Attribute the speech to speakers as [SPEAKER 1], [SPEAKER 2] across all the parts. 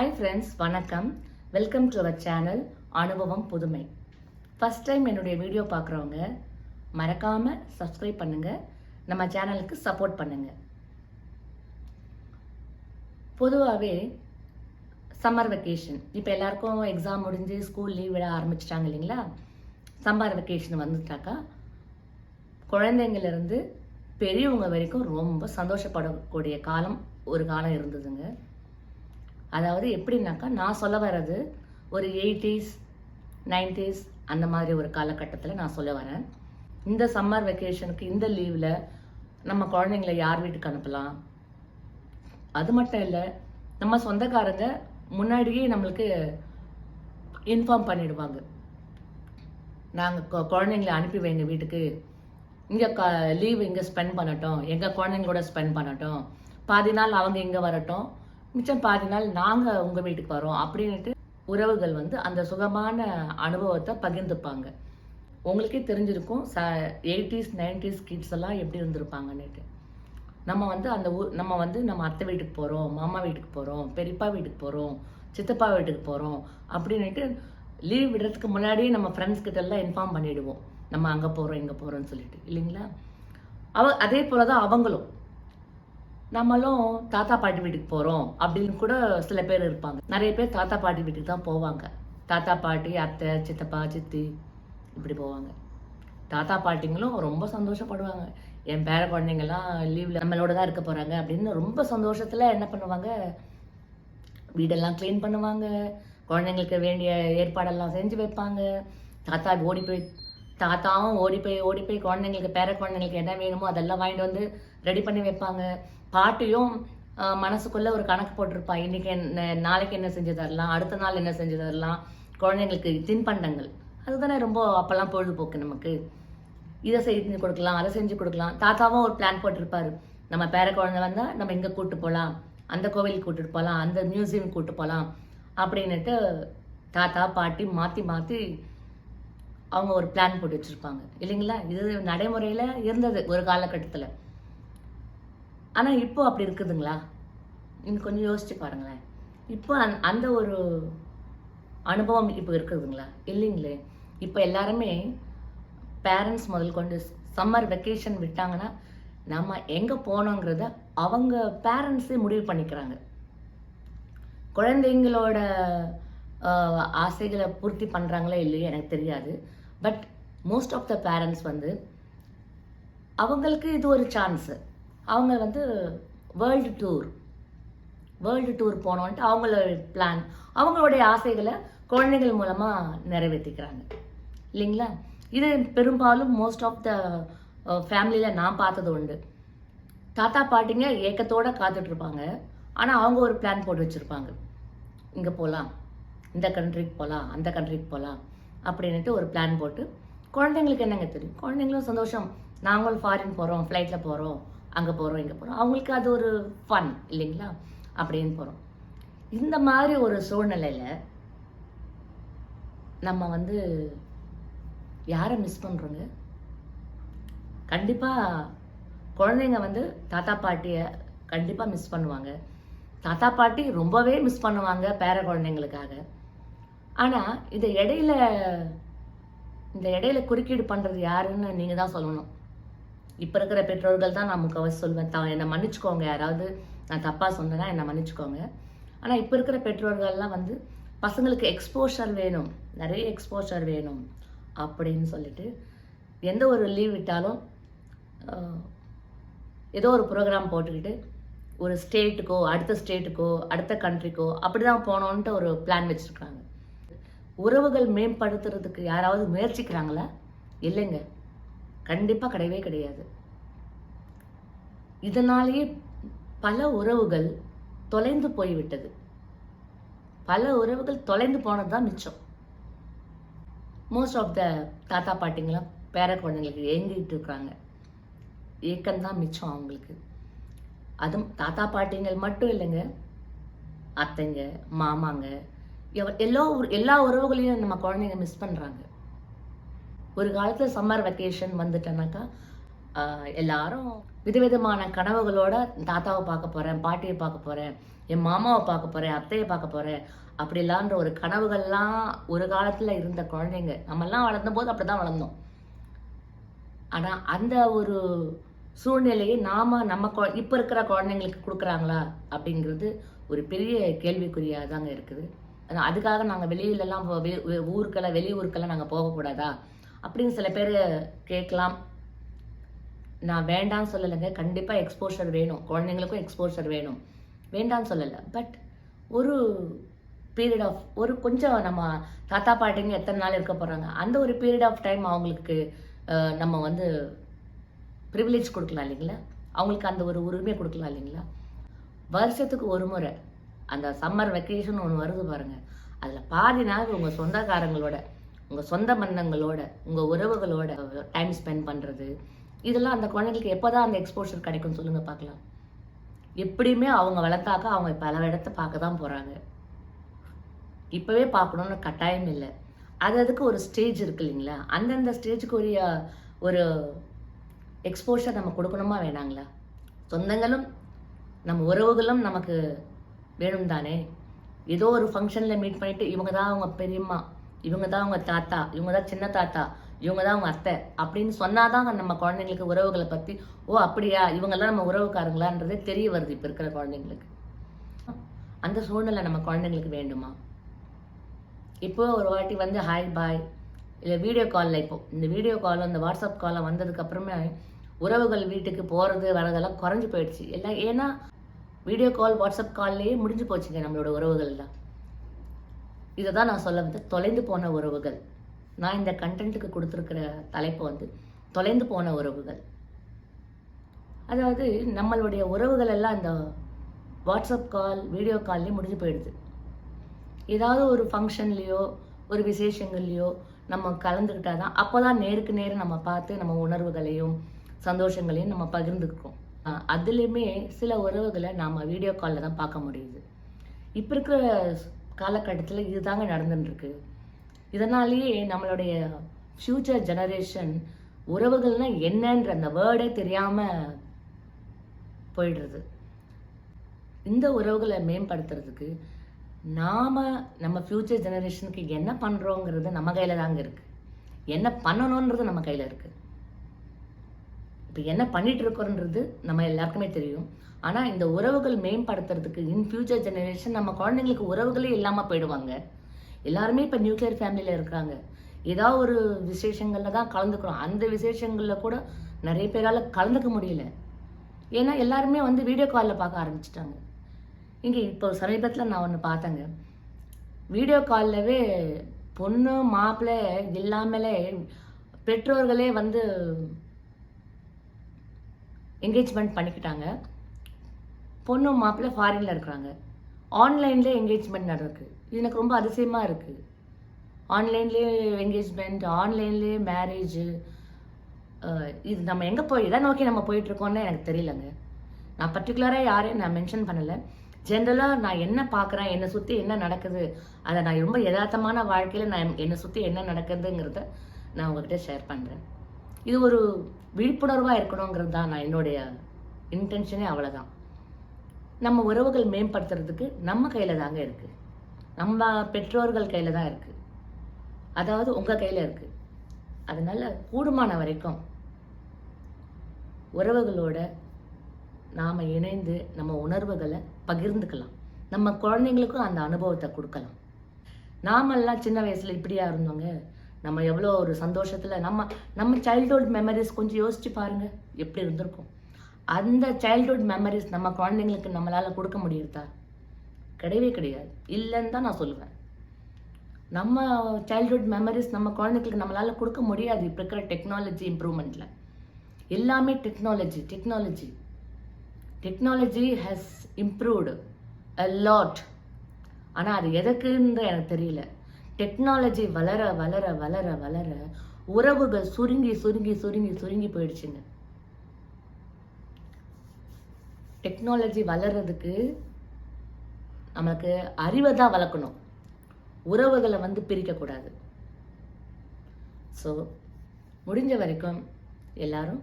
[SPEAKER 1] Hi friends, வணக்கம். Welcome to our channel அனுபவம் புதுமை. ஃபர்ஸ்ட் டைம் என்னுடைய வீடியோ பார்க்குறவங்க மறக்காமல் சப்ஸ்கிரைப் பண்ணுங்கள், நம்ம சேனலுக்கு சப்போர்ட் பண்ணுங்கள். பொதுவாகவே சம்மர் வெக்கேஷன் இப்போ எல்லாருக்கும் எக்ஸாம் முடிஞ்சு ஸ்கூல் லீவ் விட ஆரம்பிச்சிட்டாங்க இல்லைங்களா? சம்மர் வெக்கேஷன் வந்துட்டாக்கா குழந்தைங்கள்லேருந்து பெரியவங்க வரைக்கும் ரொம்ப சந்தோஷப்படக்கூடிய ஒரு காலம் இருந்ததுங்க. அதாவது எப்படின்னாக்கா, நான் சொல்ல வர்றது ஒரு 80s 90s அந்த மாதிரி ஒரு காலகட்டத்தில் நான் சொல்ல வரேன். இந்த சம்மர் வெக்கேஷனுக்கு இந்த லீவில் நம்ம குழந்தைங்கள யார் வீட்டுக்கு அனுப்பலாம்? அது மட்டும் இல்லை, நம்ம சொந்தக்காரங்க முன்னாடியே நம்மளுக்கு இன்ஃபார்ம் பண்ணிடுவாங்க. நாங்கள் குழந்தைங்கள அனுப்பி வைங்க வீட்டுக்கு, இங்கே லீவ் இங்கே ஸ்பெண்ட் பண்ணட்டும், எங்கள் குழந்தைங்களோட ஸ்பெண்ட் பண்ணட்டும், பாதி நாள் அவங்க இங்கே வரட்டும், மிச்சம் பாதி நாள் நாங்கள் உங்கள் வீட்டுக்கு வரோம் அப்படின்ட்டு உறவுகள் அந்த சுகமான அனுபவத்தை பகிர்ந்துப்பாங்க. உங்களுக்கே தெரிஞ்சிருக்கும் 80s 90s கிட்ஸ் எல்லாம் எப்படி இருந்திருப்பாங்கன்னுட்டு. நம்ம நம்ம அத்தை வீட்டுக்கு போகிறோம், மாமா வீட்டுக்கு போகிறோம், பெரியப்பா வீட்டுக்கு போகிறோம், சித்தப்பா வீட்டுக்கு போகிறோம் அப்படின்ட்டு லீவ் விடுறதுக்கு முன்னாடியே நம்ம ஃப்ரெண்ட்ஸ் கிட்ட எல்லாம் இன்ஃபார்ம் பண்ணிவிடுவோம், நம்ம அங்கே போகிறோம் இங்கே போகிறோம்னு சொல்லிட்டு, இல்லைங்களா? அதே போல தான் அவங்களும் நம்மளும் தாத்தா பாட்டி வீட்டுக்கு போகிறோம் அப்படின்னு கூட சில பேர் இருப்பாங்க. நிறைய பேர் தாத்தா பாட்டி வீட்டுக்கு தான் போவாங்க. தாத்தா பாட்டி, அத்தை, சித்தப்பா, சித்தி இப்படி போவாங்க. தாத்தா பாட்டிங்களும் ரொம்ப சந்தோஷப்படுவாங்க. என் பேர குழந்தைங்கள்லாம் லீவில் நம்மளோட தான் இருக்க போகிறாங்க அப்படின்னு ரொம்ப சந்தோஷத்தில் என்ன பண்ணுவாங்க, வீடெல்லாம் க்ளீன் பண்ணுவாங்க, குழந்தைங்களுக்கு வேண்டிய ஏற்பாடெல்லாம் செஞ்சு வைப்பாங்க. தாத்தாவும் ஓடி போய் குழந்தைங்களுக்கு, பேர குழந்தைங்களுக்கு என்ன வேணுமோ அதெல்லாம் வாங்கிட்டு வந்து ரெடி பண்ணி வைப்பாங்க. பாட்டியும் மனசுக்குள்ள ஒரு கணக்கு போட்டிருப்பா, இன்னைக்கு என்ன, நாளைக்கு என்ன செஞ்சு தரலாம், அடுத்த நாள் என்ன செஞ்சு தரலாம், குழந்தைங்களுக்கு தின்பண்டங்கள். அதுதானே ரொம்ப அப்பெல்லாம் பொழுதுபோக்கு நமக்கு. இதை செஞ்சு கொடுக்கலாம், அதை செஞ்சு கொடுக்கலாம். தாத்தாவும் ஒரு பிளான் போட்டிருப்பாரு, நம்ம பேர குழந்தை வந்தால் நம்ம இங்கே கூப்பிட்டு போகலாம், அந்த கோவிலுக்கு கூப்பிட்டு போகலாம், அந்த மியூசியம் கூப்பிட்டு போகலாம் அப்படின்னுட்டு தாத்தா பாட்டி மாற்றி அவங்க ஒரு பிளான் போட்டு வச்சுருப்பாங்க, இல்லைங்களா? இது நடைமுறையில் இருந்தது ஒரு காலகட்டத்தில். ஆனால் இப்போ அப்படி இருக்குதுங்களா? நீங்கள் கொஞ்சம் யோசிச்சு பாருங்களேன். இப்போ அந்த ஒரு அனுபவம் இப்போ இருக்குதுங்களா? இல்லைங்களே. இப்போ எல்லாருமே பேரண்ட்ஸ் முதல் கொண்டு சம்மர் வெக்கேஷன் விட்டாங்கன்னா நம்ம எங்கே போனோங்கிறத அவங்க பேரண்ட்ஸே முடிவு பண்ணிக்கிறாங்க. குழந்தைங்களோட ஆசைகளை பூர்த்தி பண்ணுறாங்களோ இல்லையோ எனக்கு தெரியாது. But most of the parents அவங்களுக்கு இது ஒரு சான்ஸு. அவங்க வேர்ல்டு டூர் போனோன்ட்டு அவங்களோட பிளான், அவங்களுடைய ஆசைகளை குழந்தைகள் மூலமாக நிறைவேற்றிக்கிறாங்க, இல்லைங்களா? இது பெரும்பாலும் மோஸ்ட் ஆஃப் த ஃபேமிலியில் நான் பார்த்தது உண்டு. தாத்தா பாட்டிங்க ஏக்கத்தோடு காத்துட்ருப்பாங்க. ஆனால் அவங்க ஒரு பிளான் போட்டு வச்சுருப்பாங்க, இங்கே போகலாம், இந்த கண்ட்ரிக்கு போகலாம், அந்த கண்ட்ரிக்கு போகலாம் அப்படின்ட்டு ஒரு பிளான் போட்டு. குழந்தைங்களுக்கு என்னங்க தெரியும்? குழந்தைங்களும் சந்தோஷம், நாங்களும் ஃபாரின் போகிறோம், ஃப்ளைட்டில் போகிறோம், அங்கே போகிறோம், இங்கே போகிறோம், அவங்களுக்கு அது ஒரு ஃபன், இல்லைங்களா? அப்படின்னு போகிறோம். இந்த மாதிரி ஒரு சூழ்நிலையில் நம்ம யாரை மிஸ் பண்ணுறோங்க? கண்டிப்பாக குழந்தைங்க தாத்தா பாட்டியை கண்டிப்பாக மிஸ் பண்ணுவாங்க. தாத்தா பாட்டி ரொம்பவே மிஸ் பண்ணுவாங்க பேர குழந்தைங்களுக்காக. ஆனால் இந்த இடையில குறுக்கீடு பண்ணுறது யாருன்னு நீங்கள் தான் சொல்லணும். இப்போ இருக்கிற பெற்றோர்கள் தான் நான் முக்கவாசி சொல்வேன். என்னை மன்னிச்சுக்கோங்க, யாராவது நான் தப்பாக சொன்னேன்னா என்னை மன்னிச்சுக்கோங்க. ஆனால் இப்போ இருக்கிற பெற்றோர்கள்லாம் பசங்களுக்கு எக்ஸ்போஷர் வேணும், நிறைய எக்ஸ்போஷர் வேணும் அப்படின்னு சொல்லிட்டு எந்த ஒரு லீவ் விட்டாலும் ஏதோ ஒரு ப்ரோக்ராம் போட்டுக்கிட்டு ஒரு ஸ்டேட்டுக்கோ, அடுத்த கண்ட்ரிக்கோ அப்படி தான் போனோன்ட்டு ஒரு பிளான் வச்சுருக்காங்க. உறவுகள் மேம்படுத்துறதுக்கு யாராவது முயற்சிக்கிறாங்களா? இல்லைங்க, கண்டிப்பாக கிடையவே கிடையாது. இதனாலேயே பல உறவுகள் தொலைந்து போய்விட்டது. பல உறவுகள் தொலைந்து போனது தான் மிச்சம். மோஸ்ட் ஆஃப் த தாத்தா பாட்டிங்களாம் பேர குழந்தைங்களுக்கு ஏங்கிட்டு இருக்கிறாங்க. ஏக்கம்தான் மிச்சம் அவங்களுக்கு. அதுவும் தாத்தா பாட்டிங்கள் மட்டும் இல்லைங்க, அத்தைங்க, மாமாங்க, எல்லா உறவுகளையும் நம்ம குழந்தைங்க மிஸ் பண்ணுறாங்க. ஒரு காலத்தில் சம்மர் வெக்கேஷன் வந்துட்டேனாக்கா எல்லாரும் விதவிதமான கனவுகளோட தாத்தாவை பார்க்க போகிறேன், பாட்டியை பார்க்க போகிறேன், என் மாமாவை பார்க்க போகிறேன், அத்தையை பார்க்க போகிறேன் அப்படிலான்ற ஒரு கனவுகள்லாம் ஒரு காலத்தில் இருந்த குழந்தைங்க. நம்மெல்லாம் வளர்ந்தபோது அப்படி தான் வளர்ந்தோம். ஆனால் அந்த ஒரு சூழ்நிலையை நம்ம இப்போ இருக்கிற குழந்தைங்களுக்கு கொடுக்குறாங்களா அப்படிங்கிறது ஒரு பெரிய கேள்விக்குறியாக தாங்க இருக்குது. அதுக்காக நாங்கள் வெளியிலலாம் வெளியூருக்கெல்லாம் நாங்கள் போகக்கூடாதா அப்படின்னு சில பேர் கேட்கலாம். நான் வேண்டான்னு சொல்லலைங்க. கண்டிப்பாக எக்ஸ்போஷர் வேணும், குழந்தைங்களுக்கும் எக்ஸ்போஷர் வேணும், வேண்டான்னு சொல்லலை. பட் ஒரு பீரியட் ஆஃப் கொஞ்சம் நம்ம தாத்தா பாட்டிங்க எத்தனை நாள் இருக்க போகிறாங்க, அந்த ஒரு பீரியட் ஆஃப் டைம் அவங்களுக்கு நம்ம வந்து ப்ரிவிலேஜ் கொடுக்கலாம் இல்லைங்களா, அவங்களுக்கு அந்த ஒரு உரிமை கொடுக்கலாம் இல்லைங்களா. வருஷத்துக்கு ஒரு முறை அந்த சம்மர் வெக்கேஷன் ஒன்று வருது பாருங்கள், அதில் பாதி நாள் உங்கள் சொந்தக்காரங்களோட, உங்கள் சொந்த பந்தங்களோட, உங்கள் உறவுகளோட டைம் ஸ்பெண்ட் பண்ணுறது, இதெல்லாம் அந்த குழந்தைங்களுக்கு எப்போ தான் அந்த எக்ஸ்போஷர் கிடைக்கும் சொல்லுங்கள் பார்க்கலாம். எப்படியுமே அவங்க வளர்த்தாக்க அவங்க பல இடத்த பார்க்க தான் போகிறாங்க. இப்போவே பார்க்கணுன்னு கட்டாயம் இல்லை. அதுக்கு ஒரு ஸ்டேஜ் இருக்கு இல்லைங்களா, அந்தந்த ஸ்டேஜுக்கு ஒரு எக்ஸ்போஷர் நம்ம கொடுக்கணுமா வேணாங்களா. சொந்தங்களும் நம்ம உறவுகளும் நமக்கு வேணும் தானே. ஏதோ ஒரு ஃபங்க்ஷனில் மீட் பண்ணிவிட்டு இவங்க தான் அவங்க பெரியம்மா, இவங்க தான் அவங்க தாத்தா, இவங்க தான் சின்ன தாத்தா, இவங்க தான் அவங்க அத்தை அப்படின்னு சொன்னாதான் நம்ம குழந்தைங்களுக்கு உறவுகளை பற்றி ஓ அப்படியா இவங்கெல்லாம் நம்ம உறவுக்காரங்களான்றதே தெரிய வருது இப்போ இருக்கிற குழந்தைங்களுக்கு. அந்த சூழ்நிலை நம்ம குழந்தைங்களுக்கு வேண்டுமா? இப்போ ஒரு வாட்டி வந்து ஹாய் பாய் இல்லை வீடியோ காலில், இப்போ இந்த வீடியோ கால் இந்த வாட்ஸ்அப் காலில் வந்ததுக்கப்புறமே உறவுகள் வீட்டுக்கு போகிறது வரதெல்லாம் குறைஞ்சி போயிடுச்சு எல்லாம். ஏன்னா வீடியோ கால் வாட்ஸ்அப் கால்லேயே முடிஞ்சு போச்சுங்க நம்மளோட உறவுகள்லாம். இதை தான் நான் சொல்ல வந்து தொலைந்து போன உறவுகள். நான் இந்த கண்டென்ட்டுக்கு கொடுத்துருக்கிற தலைப்பு வந்து தொலைந்து போன உறவுகள். அதாவது நம்மளுடைய உறவுகள் எல்லாம் இந்த வாட்ஸ்அப் கால் வீடியோ கால்லேயே முடிஞ்சு போயிடுது. ஏதாவது ஒரு ஃபங்க்ஷன்லேயோ ஒரு விசேஷங்கள்லையோ நம்ம கலந்துக்கிட்டா தான் அப்போ தான் நேருக்கு நேரம் நம்ம பார்த்து நம்ம உணர்வுகளையும் சந்தோஷங்களையும் நம்ம பகிர்ந்துக்கிறோம். அதுலேயுமே சில உறவுகளை நாம் வீடியோ காலில் தான் பார்க்க முடியுது. இப்போ இருக்கிற காலகட்டத்தில் இதுதாங்க நடந்துட்டுருக்கு. இதனாலேயே நம்மளுடைய ஃப்யூச்சர் ஜெனரேஷன் உறவுகள்னால் என்னன்ற அந்த வேர்டே தெரியாமல் போயிடுறது. இந்த உறவுகளை மேம்படுத்துறதுக்கு நம்ம ஃப்யூச்சர் ஜெனரேஷனுக்கு என்ன பண்ணுறோங்கிறது நம்ம கையில் தாங்க இருக்குது. என்ன பண்ணணுன்றது நம்ம கையில் இருக்குது. இப்போ என்ன பண்ணிட்டு இருக்கோன்றது நம்ம எல்லாருக்குமே தெரியும். ஆனால் இந்த உறவுகள் மேம்படுத்துறதுக்கு இன் ஃபியூச்சர் ஜெனரேஷன் நம்ம குழந்தைங்களுக்கு உறவுகளே இல்லாமல் போயிடுவாங்க. எல்லாருமே இப்போ நியூக்ளியர் ஃபேமிலியில் இருக்கிறாங்க. ஏதாவது ஒரு விசேஷங்களில் தான் கலந்துக்கிறோம். அந்த விசேஷங்களில் கூட நிறைய பேரால் கலந்துக்க முடியல. ஏன்னா எல்லாருமே வந்து வீடியோ காலில் பார்க்க ஆரம்பிச்சிட்டாங்க. இங்கே இப்போ சமீபத்தில் நான் ஒன்று பார்த்தேங்க. வீடியோ கால்லவே பொண்ணு மாப்பிள்ளை இல்லாமலே பெற்றோர்களே வந்து என்கேஜ்மெண்ட் பண்ணிக்கிட்டாங்க. பொண்ணு மாப்பிள்ளை ஃபாரினில் இருக்கிறாங்க. ஆன்லைன்லேயே என்கேஜ்மெண்ட் நடக்குது. இது எனக்கு ரொம்ப அதிசயமாக இருக்குது. ஆன்லைன்லேயே என்கேஜ்மெண்ட், ஆன்லைன்லேயே மேரேஜு. இது நம்ம எங்கே போய் இதை நோக்கி நம்ம போயிட்டுருக்கோன்னு எனக்கு தெரியலங்க. நான் பர்டிகுலராக யாரையும் நான் மென்ஷன் பண்ணலை. ஜென்ரலாக நான் என்ன பார்க்குறேன், என்னை சுற்றி என்ன நடக்குது, அதை நான் ரொம்ப யதார்த்தமான வாழ்க்கையில் நான் என்னை சுற்றி என்ன நடக்குதுங்கிறத நான் உங்ககிட்ட ஷேர் பண்ணுறேன். இது ஒரு விழிப்புணர்வாக இருக்கணுங்கிறது தான் நான் என்னுடைய இன்டென்ஷனே. அவ்வளோதான். நம்ம உறவுகள் மேம்படுத்துறதுக்கு நம்ம கையில் தாங்க இருக்குது. நம்ம பெற்றோர்கள் கையில் தான் இருக்குது. அதாவது உங்கள் கையில் இருக்குது. அதனால் கூடுமான வரைக்கும் உறவுகளோட நாம் இணைந்து நம்ம உணர்வுகளை பகிர்ந்துக்கலாம். நம்ம குழந்தைங்களுக்கும் அந்த அனுபவத்தை கொடுக்கலாம். நாமெல்லாம் சின்ன வயசில் இப்படியா இருந்தோங்க. நம்ம எவ்வளோ ஒரு சந்தோஷத்தில் நம்ம சைல்ட்ஹுட் மெமரிஸ் கொஞ்சம் யோசிச்சு பாருங்கள் எப்படி இருந்திருக்கும். அந்த சைல்ட்ஹுட் மெமரிஸ் நம்ம குழந்தைங்களுக்கு நம்மளால் கொடுக்க முடியுதா? கிடையவே கிடையாது. இல்லைன்னு தான் நான் சொல்லுவேன். நம்ம சைல்ட்ஹுட் மெமரிஸ் நம்ம குழந்தைங்களுக்கு நம்மளால் கொடுக்க முடியாது. இப்போ இருக்கிற டெக்னாலஜி இம்ப்ரூவ்மெண்ட்டில் எல்லாமே technology has improved a lot. ஆனால் அது எதுக்குன்னு எனக்கு தெரியல. டெக்னாலஜி வளர வளர வளர வளர உறவுகள் சுருங்கி போயிடுச்சுங்க. டெக்னாலஜி வளர்றதுக்கு நமக்கு அறிவை தான் வளர்க்கணும், உறவுகளை வந்து பிரிக்கக்கூடாது. ஸோ முடிஞ்ச வரைக்கும் எல்லாரும்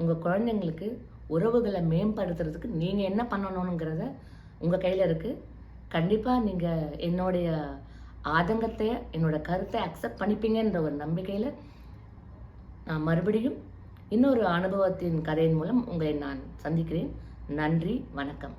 [SPEAKER 1] உங்கள் குழந்தைங்களுக்கு உறவுகளை மேம்படுத்துறதுக்கு நீங்கள் என்ன பண்ணணுங்கிறத உங்கள் கையில் இருக்குது. கண்டிப்பாக நீங்கள் என்னுடைய ஆதங்கத்தை, என்னோட கருத்தை அக்செப்ட் பண்ணிப்பீங்கன்ற ஒரு நம்பிக்கையில் நான் மறுபடியும் இன்னொரு அனுபவத்தின் கதையின் மூலம் உங்களை நான் சந்திக்கிறேன். நன்றி, வணக்கம்.